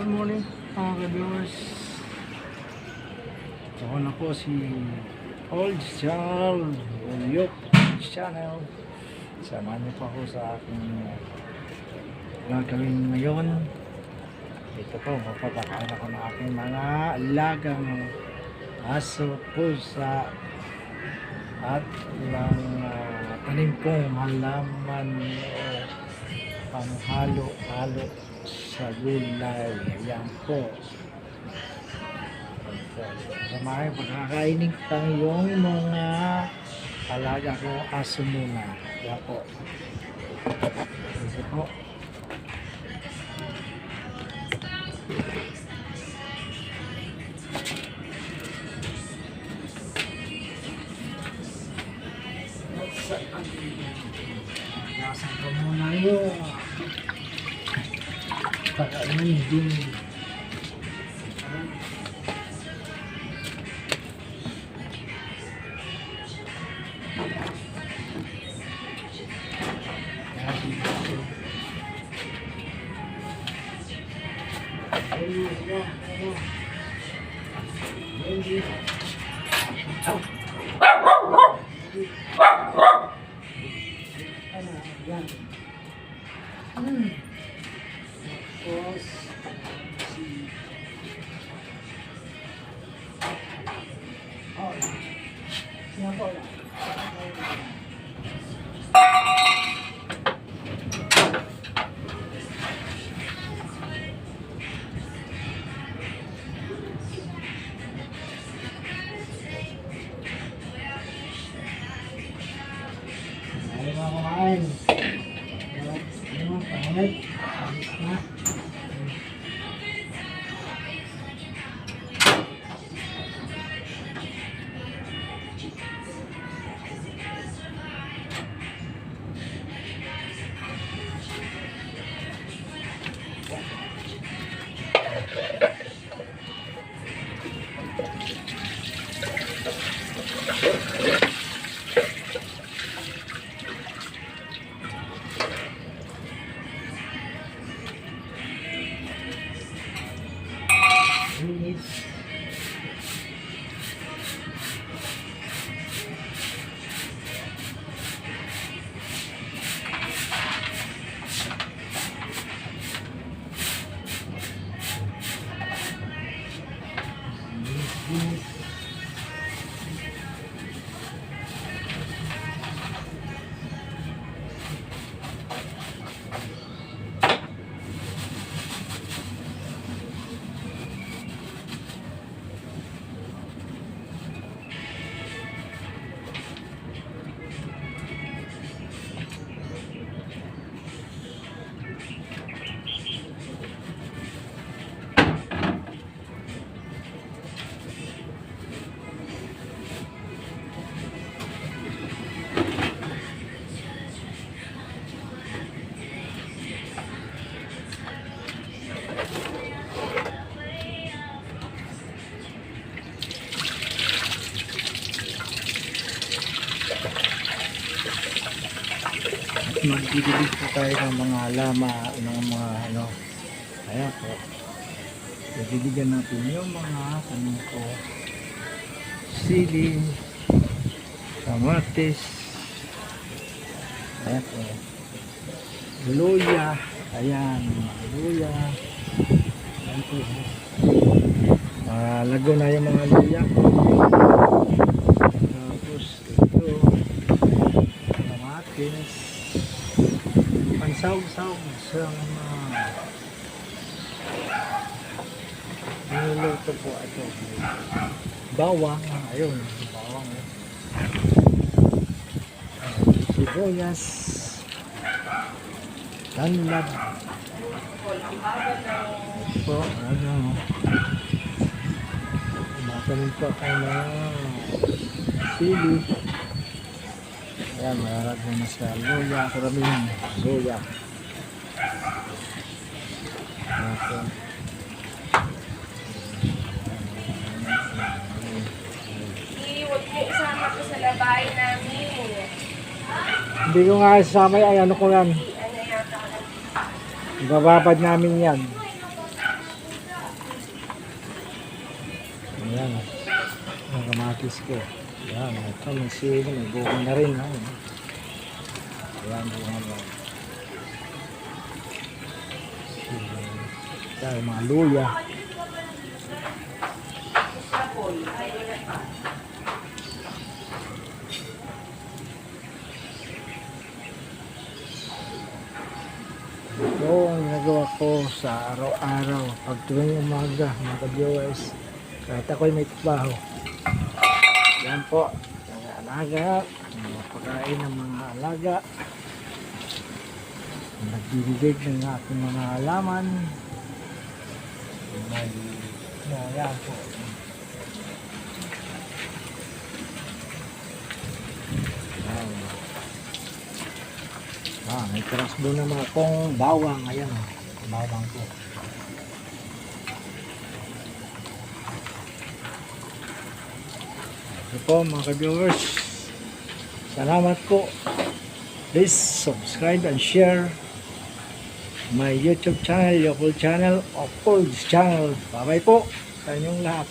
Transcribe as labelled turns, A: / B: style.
A: Good morning mga ka-viewers. Ako na po si Old Charles Ulyok Channel. Samahan niyo po ako sa aking gagawin ngayon. Ito po, mapapakain ako ng aking mga alagang aso, pusa at ilang tanim kong halaman panghalo-halo sa gulay. Ayan po. Sa mga pagkakainin tang yung mga alaga ko aso muna. Ayan po. Ito po. Gasan ko muna yun. Pakainin din. Kumain. Pangit. Na. Magdidilig po tayo ng mga lama, ng mga ano. Ayan po. Didiligan natin yung mga tanim ko. Sili, kamatis, ayan po. Luya, ayan, luya. Ayan po. Lago na yung mga luya. Tapos ito, kamatis. Pansawsaw sa niluluto po ito. Bawang, ayun, bawang. Sibuyas, tanlad. Ito, ano, matalim po kayo na sili. Ayan, maharap na sa luya, karaming luya. Okay.
B: Huwag mo isama ko sa labay namin.
A: Hindi ko nga isama ay ano ko yan. Ibababad namin yan. Ayan. Ang kamatis ko. Ayan. Ito, may sili. May buko na rin. Ayan. Ayan, buko na rin. Ayan, mga luya. Ito ang nagawa ko sa araw-araw. Pag tuwing umaga, mga viewers. Kahit ako'y may trabaho. Yan po. Mga alaga. Mga pagkain ng mga alaga. Nagbibigay ng aking mga halaman. Yan po. Yan. May krasbo naman akong bawang. Ayan o. Bawang ko. Ito po mga ka-viewers. Salamat po. Please subscribe and share my YouTube channel, Yokul channel, of Cold's channel. Bye-bye po sa inyong lahat.